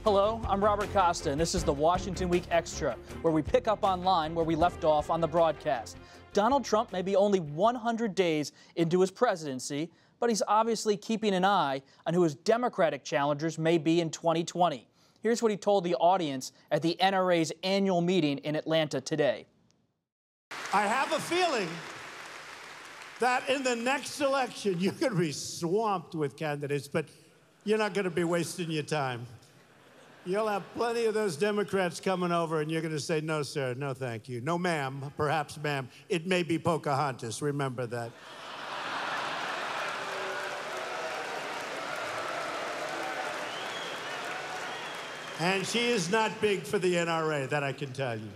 Hello, I'm Robert Costa, and this is the Washington Week Extra, where we pick up online where we left off on the broadcast. Donald Trump may be only 100 days into his presidency, but he's obviously keeping an eye on who his Democratic challengers may be in 2020. Here's what he told the audience at the NRA's annual meeting in Atlanta today. I have a feeling that in the next election, you're going to be swamped with candidates, but you're not going to be wasting your time. You'll have plenty of those Democrats coming over, and you're going to say, no, sir, no, thank you. No, ma'am, perhaps, ma'am. It may be Pocahontas. Remember that. And she is not big for the NRA, that I can tell you.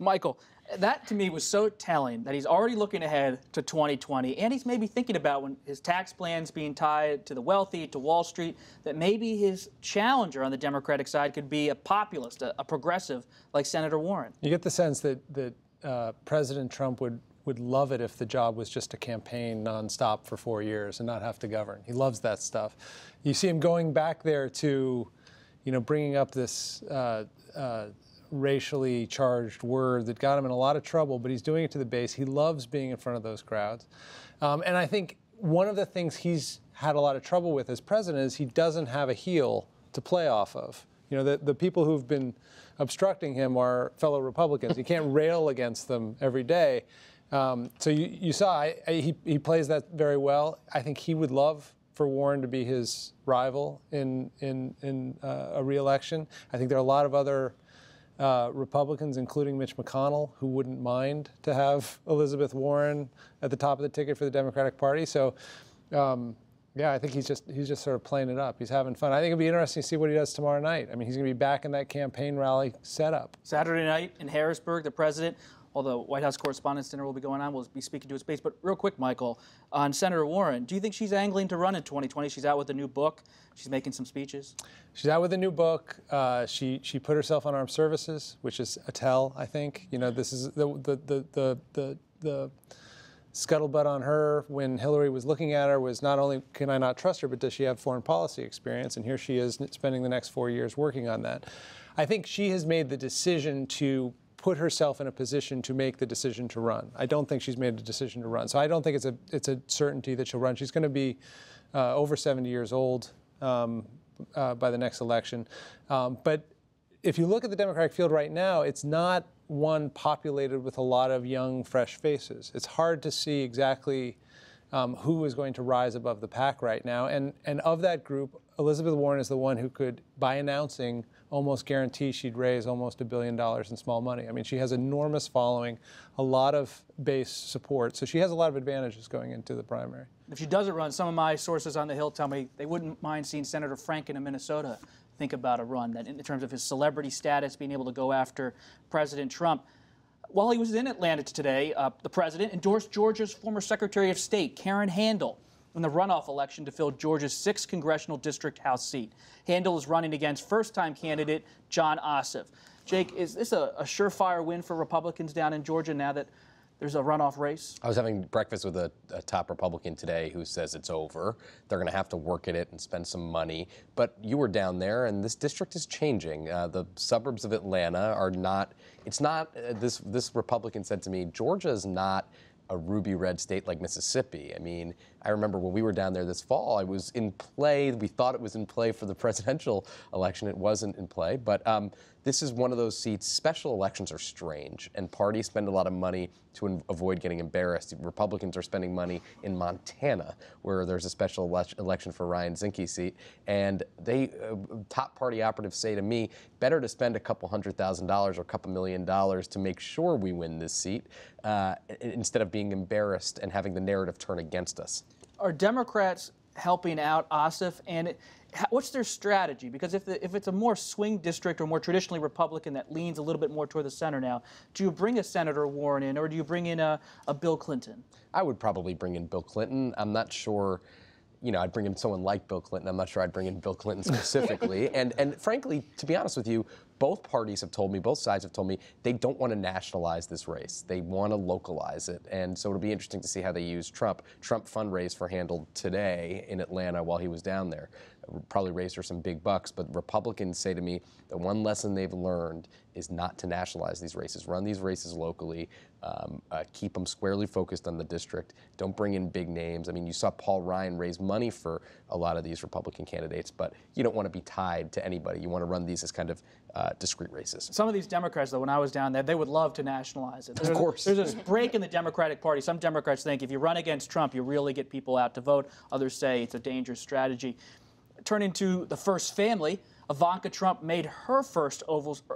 Michael, that to me was so telling that he's already looking ahead to 2020, and he's maybe thinking about when his tax plans being tied to the wealthy, to Wall Street, that maybe his challenger on the Democratic side could be a populist, a progressive like Senator Warren. You get the sense that President Trump would love it if the job was just to campaign nonstop for 4 years and not have to govern. He loves that stuff. You see him going back there to, bringing up this racially charged word that got him in a lot of trouble, but he's doing it to the base. He loves being in front of those crowds. And I think one of the things he's had a lot of trouble with as president is he doesn't have a heel to play off of. The people who've been obstructing him are fellow Republicans. You can't rail against them every day. So you saw he plays that very well. I think he would love for Warren to be his rival in a re-election. I think there are a lot of other Republicans, including Mitch McConnell, who wouldn't mind to have Elizabeth Warren at the top of the ticket for the Democratic Party. So, yeah, I think he's just sort of playing it up. He's having fun. I think it'll be interesting to see what he does tomorrow night. I mean, he's going to be back in that campaign rally setup. Saturday night in Harrisburg, the president, although White House Correspondents Dinner will be going on, we'll be speaking to his base. But real quick, Michael, on Senator Warren, do you think she's angling to run in 2020? She's out with a new book. She's making some speeches. She's out with a new book. She put herself on armed services, which is a tell, I think. This is the scuttlebutt on her when Hillary was looking at her was not only can I not trust her, but does she have foreign policy experience? And here she is spending the next 4 years working on that. I think she has made the decision to put herself in a position to make the decision to run. I don't think she's made a decision to run. So I don't think it's a certainty that she'll run. She's going to be over 70 years old by the next election. But if you look at the Democratic field right now, it's not one populated with a lot of young, fresh faces. It's hard to see exactly who is going to rise above the pack right now. And of that group, Elizabeth Warren is the one who could, by announcing, almost guarantee she'd raise almost $1 billion in small money. I mean, she has enormous following, a lot of base support. So she has a lot of advantages going into the primary. If she doesn't run, some of my sources on the Hill tell me they wouldn't mind seeing Senator Franken in Minnesota think about a run, that in terms of his celebrity status, being able to go after President Trump. While he was in Atlanta today, the president endorsed Georgia's former Secretary of State, Karen Handel, in the runoff election to fill Georgia's 6th congressional district House seat. Handel is running against first-time candidate Jon Ossoff. Jake, is this a surefire win for Republicans down in Georgia now that there's a runoff race? I was having breakfast with a top Republican today who says it's over. They're going to have to work at it and spend some money. But you were down there, and this district is changing. The suburbs of Atlanta are not, it's not, this Republican said to me, Georgia is not a ruby red state like Mississippi. I mean, I remember when we were down there this fall, I was in play. We thought it was in play for the presidential election. It wasn't in play. But this is one of those seats. Special elections are strange, and parties spend a lot of money to avoid getting embarrassed. Republicans are spending money in Montana, where there's a special election for Ryan Zinke's seat. And they, top party operatives say to me, better to spend a couple $100,000 or a couple $1 million to make sure we win this seat instead of being embarrassed and having the narrative turn against us. Are Democrats helping out Ossoff, and what's their strategy? Because if it's a more swing district or more traditionally Republican that leans a little bit more toward the center now, do you bring a Senator Warren in, or do you bring in a Bill Clinton? I would probably bring in Bill Clinton. I'm not sure. I'd bring in someone like Bill Clinton. I'm not sure I'd bring in Bill Clinton specifically. and frankly, to be honest with you, both parties have told me, both sides have told me, they don't want to nationalize this race. They want to localize it. And so it'll be interesting to see how they use Trump. Trump fundraised for Handel today in Atlanta while he was down there. probably raised her some big bucks. But Republicans say to me that one lesson they've learned is not to nationalize these races. Run these races locally. Keep them squarely focused on the district. Don't bring in big names. I mean, you saw Paul Ryan raise money for a lot of these Republican candidates, but you don't want to be tied to anybody. You want to run these as kind of discrete races. Some of these Democrats, though, when I was down there, they would love to nationalize it. Of course. There's this break in the Democratic Party. Some Democrats think if you run against Trump, you really get people out to vote. Others say it's a dangerous strategy. Turning to the first family, Ivanka Trump made her first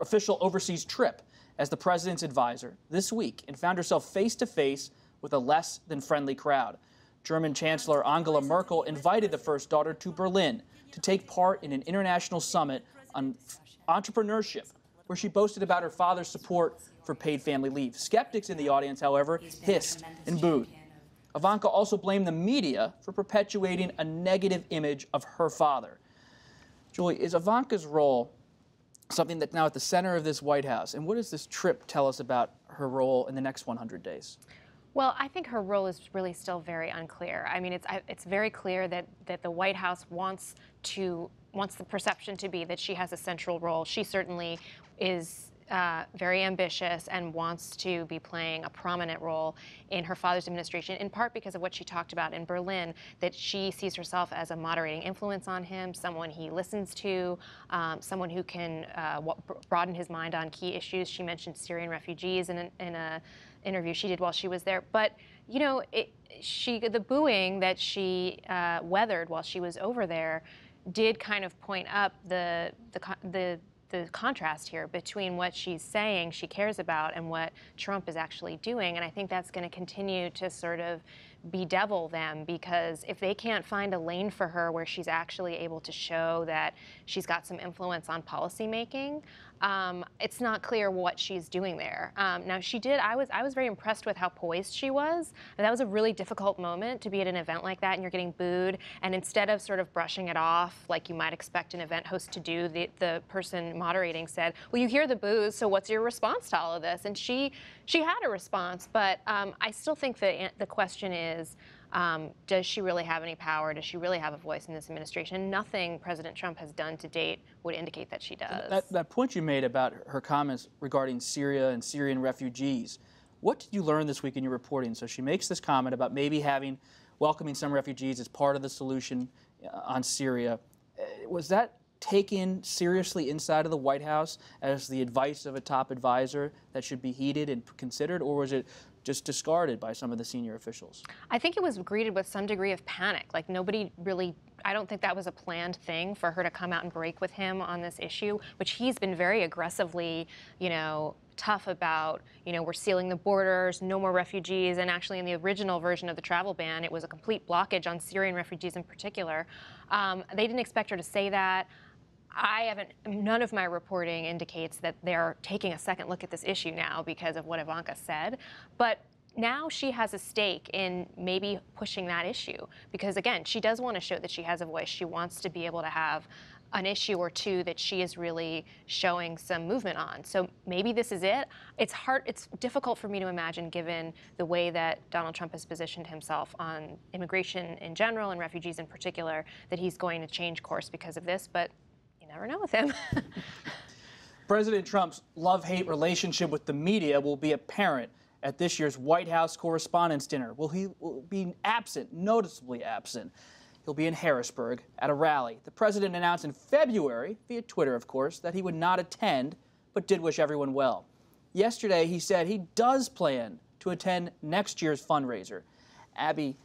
official overseas trip as the president's advisor this week and found herself face-to-face with a less than friendly crowd. German Chancellor Angela Merkel invited the first daughter to Berlin to take part in an international summit on entrepreneurship, where she boasted about her father's support for paid family leave. Skeptics in the audience, however, hissed and booed. Ivanka also blamed the media for perpetuating a negative image of her father. Julie, is Ivanka's role something that's now at the center of this White House? And what does this trip tell us about her role in the next 100 days? Well, I think her role is really still very unclear. I mean, it's very clear that the White House wants the perception to be that she has a central role. She certainly is very ambitious and wants to be playing a prominent role in her father's administration, in part because of what she talked about in Berlin, that she sees herself as a moderating influence on him, someone he listens to, someone who can broaden his mind on key issues. She mentioned Syrian refugees in an interview she did while she was there. But, you know, the booing that she weathered while she was over there did kind of point up the contrast here between what she's saying she cares about and what Trump is actually doing. And I think that's going to continue to sort of bedevil them, because if they can't find a lane for her where she's actually able to show that she's got some influence on policymaking, it's not clear what she's doing there. Now, I was very impressed with how poised she was. And that was a really difficult moment to be at an event like that and you're getting booed. And instead of sort of brushing it off like you might expect an event host to do, the person moderating said, well, you hear the boos, so what's your response to all of this? And she had a response, but I still think that the question is, does she really have any power? Does she really have a voice in this administration? Nothing President Trump has done to date would indicate that she does. That point you made about her comments regarding Syria and Syrian refugees, what did you learn this week in your reporting? So she makes this comment about maybe welcoming some refugees as part of the solution on Syria. Was that taken seriously inside of the White House as the advice of a top advisor that should be heeded and considered, or was it just discarded by some of the senior officials? I think it was greeted with some degree of panic. Like, nobody really, I don't think that was a planned thing for her to come out and break with him on this issue, which he's been very aggressively, tough about. We're sealing the borders, no more refugees, and actually in the original version of the travel ban, it was a complete blockage on Syrian refugees in particular. They didn't expect her to say that. None of my reporting indicates that they're taking a second look at this issue now because of what Ivanka said. But now she has a stake in maybe pushing that issue because, again, she does want to show that she has a voice. She wants to be able to have an issue or two that she is really showing some movement on. So maybe this is it. It's difficult for me to imagine, given the way that Donald Trump has positioned himself on immigration in general and refugees in particular, that he's going to change course because of this. But never know with him. President Trump's love-hate relationship with the media will be apparent at this year's White House Correspondents Dinner. He will be absent, noticeably absent. He'll be in Harrisburg at a rally. The president announced in February, via Twitter, of course, that he would not attend, but did wish everyone well. Yesterday, he said he does plan to attend next year's fundraiser. Abby,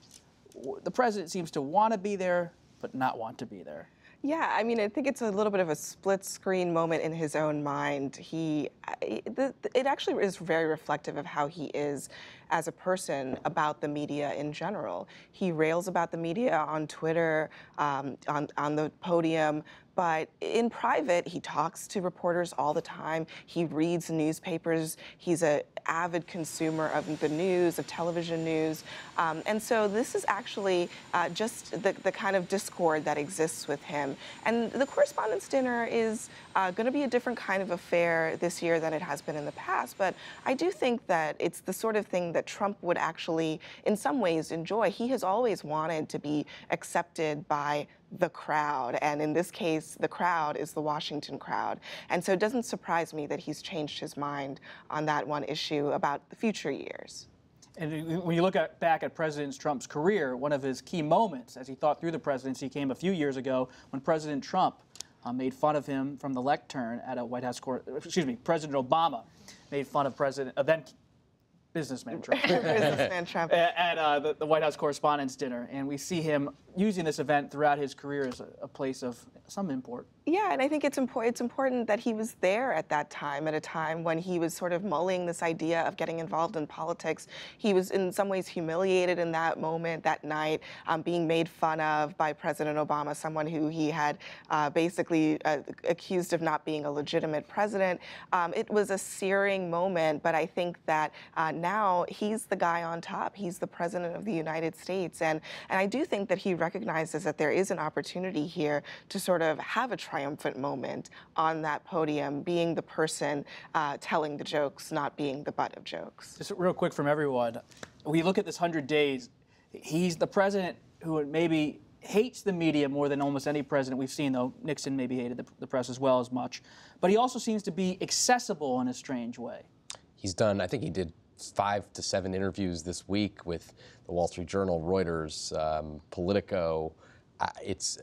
the president seems to want to be there, but not want to be there. Yeah, I mean, I think it's a little bit of a split-screen moment in his own mind. It actually is very reflective of how he is as a person about the media in general. He rails about the media on Twitter, on the podium, but in private, he talks to reporters all the time. He reads newspapers. He's an avid consumer of the news, of television news. And so this is actually just the kind of discord that exists with him. And the Correspondents' Dinner is going to be a different kind of affair this year than it has been in the past. But I do think that it's the sort of thing that Trump would actually, in some ways, enjoy. He has always wanted to be accepted by the crowd. And in this case, the crowd is the Washington crowd. And so it doesn't surprise me that he's changed his mind on that one issue about the future years. And when you look back at President Trump's career, one of his key moments as he thought through the presidency came a few years ago when President Trump made fun of him from the lectern at a White House President Obama made fun of then businessman Trump. Businessman Trump. At the White House Correspondents Dinner. And we see him using this event throughout his career as a place of some import. Yeah, and I think it's important that he was there at that time, at a time when he was sort of mulling this idea of getting involved in politics. He was in some ways humiliated in that moment, that night, being made fun of by President Obama, someone who he had basically accused of not being a legitimate president. It was a searing moment, but I think that now he's the guy on top. He's the president of the United States. And I do think that he recognizes that there is an opportunity here to sort of have a triumphant moment on that podium, being the person telling the jokes, not being the butt of jokes. Just real quick from everyone, when you look at this 100 days, he's the president who maybe hates the media more than almost any president we've seen, though Nixon maybe hated the press as well as much. But he also seems to be accessible in a strange way. He's done, I think he did 5 to 7 interviews this week with the Wall Street Journal, Reuters, Politico.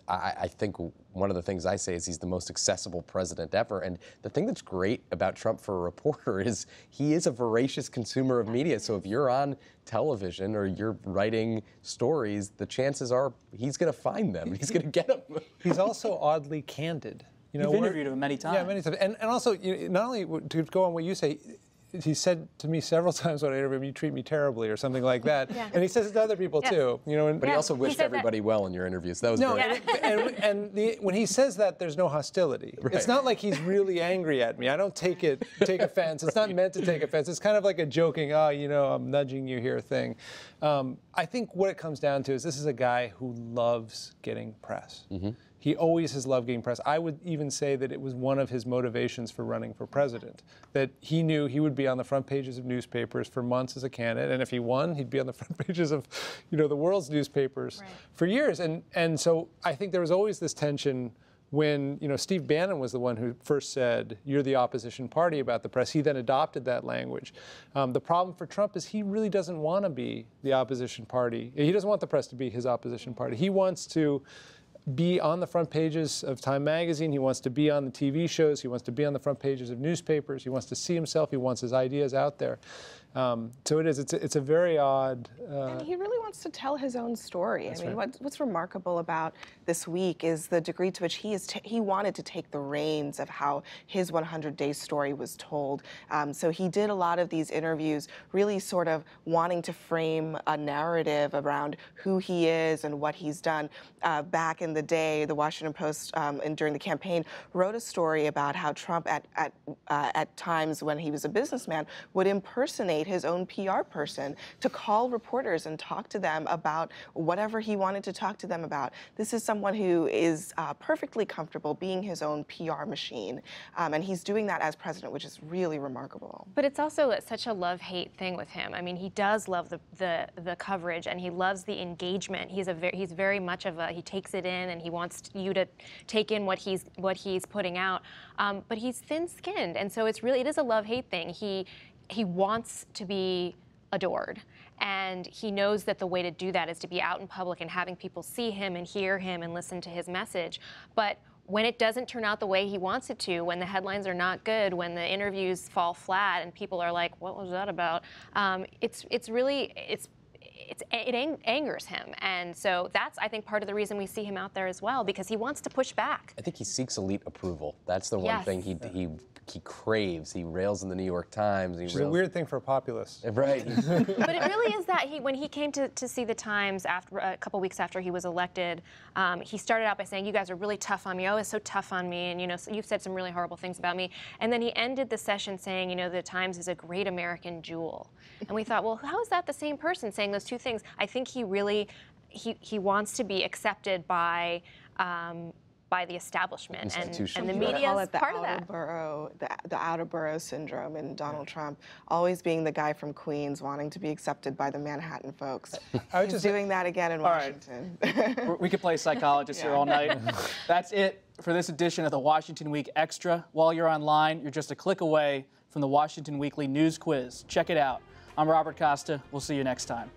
I think one of the things I say is he's the most accessible president ever. And the thing that's great about Trump for a reporter is he is a voracious consumer of media. So if you're on television or you're writing stories, the chances are he's going to find them. He's going to get them. He's also oddly candid. You've interviewed him many times. Yeah, many times. And also, not only to go on what you say, he said to me several times when I interviewed him, "You treat me terribly," or something like that. Yeah. And he says it to other people too. But he also wished everybody well in your interviews. That was great. When he says that, there's no hostility. Right. It's not like he's really angry at me. I don't take offense. It's not meant to take offense. It's kind of like a joking, I'm nudging you here thing. I think what it comes down to is this is a guy who loves getting press. Mm-hmm. He always has loved getting press. I would even say that it was one of his motivations for running for president, that he knew he would be on the front pages of newspapers for months as a candidate, and if he won, he'd be on the front pages of, the world's newspapers for years. And so I think there was always this tension when, Steve Bannon was the one who first said, "You're the opposition party" about the press. He then adopted that language. The problem for Trump is he really doesn't want to be the opposition party. He doesn't want the press to be his opposition party. He wants to be on the front pages of Time magazine. He wants to be on the TV shows. He wants to be on the front pages of newspapers. He wants to see himself. He wants his ideas out there. So it's a very odd. And he really wants to tell his own story. That's I mean, right. what's remarkable about this week is the degree to which he wanted to take the reins of how his 100-day story was told. So he did a lot of these interviews, really sort of wanting to frame a narrative around who he is and what he's done. Back in the day, the Washington Post, and during the campaign, wrote a story about how Trump, at times when he was a businessman, would impersonate his own PR person to call reporters and talk to them about whatever he wanted to talk to them about. This is someone who is perfectly comfortable being his own PR machine, and he's doing that as president, which is really remarkable. But it's also such a love-hate thing with him. I mean, he does love the coverage, and he loves the engagement. He's very much of he takes it in, and he wants you to take in what he's putting out. But he's thin-skinned, and so it is a love-hate thing. He wants to be adored, and he knows that the way to do that is to be out in public and having people see him and hear him and listen to his message. But when it doesn't turn out the way he wants it to, when the headlines are not good, when the interviews fall flat and people are like, "What was that about?" It angers him, and so that's, I think, part of the reason we see him out there as well, because he wants to push back. I think he seeks elite approval. That's the one thing he craves. He rails in the New York Times. Which is a weird thing for a populist. Right. But it really is that when he came to see the Times after a couple weeks after he was elected, he started out by saying, "You guys are really tough on me. Oh, it's so tough on me, and so you've said some really horrible things about me." And then he ended the session saying, "The Times is a great American jewel." And we thought, well, how is that the same person saying those two things? I think he really he wants to be accepted by by the establishment, and the You media call is it the part of outer that. borough, the outer borough syndrome, and Donald Trump always being the guy from Queens wanting to be accepted by the Manhattan folks. He's doing that again in Washington. We could play psychologists here all night. That's it for this edition of the Washington Week Extra. While you're online, you're just a click away from the Washington Weekly News Quiz. Check it out. I'm Robert Costa. We'll see you next time.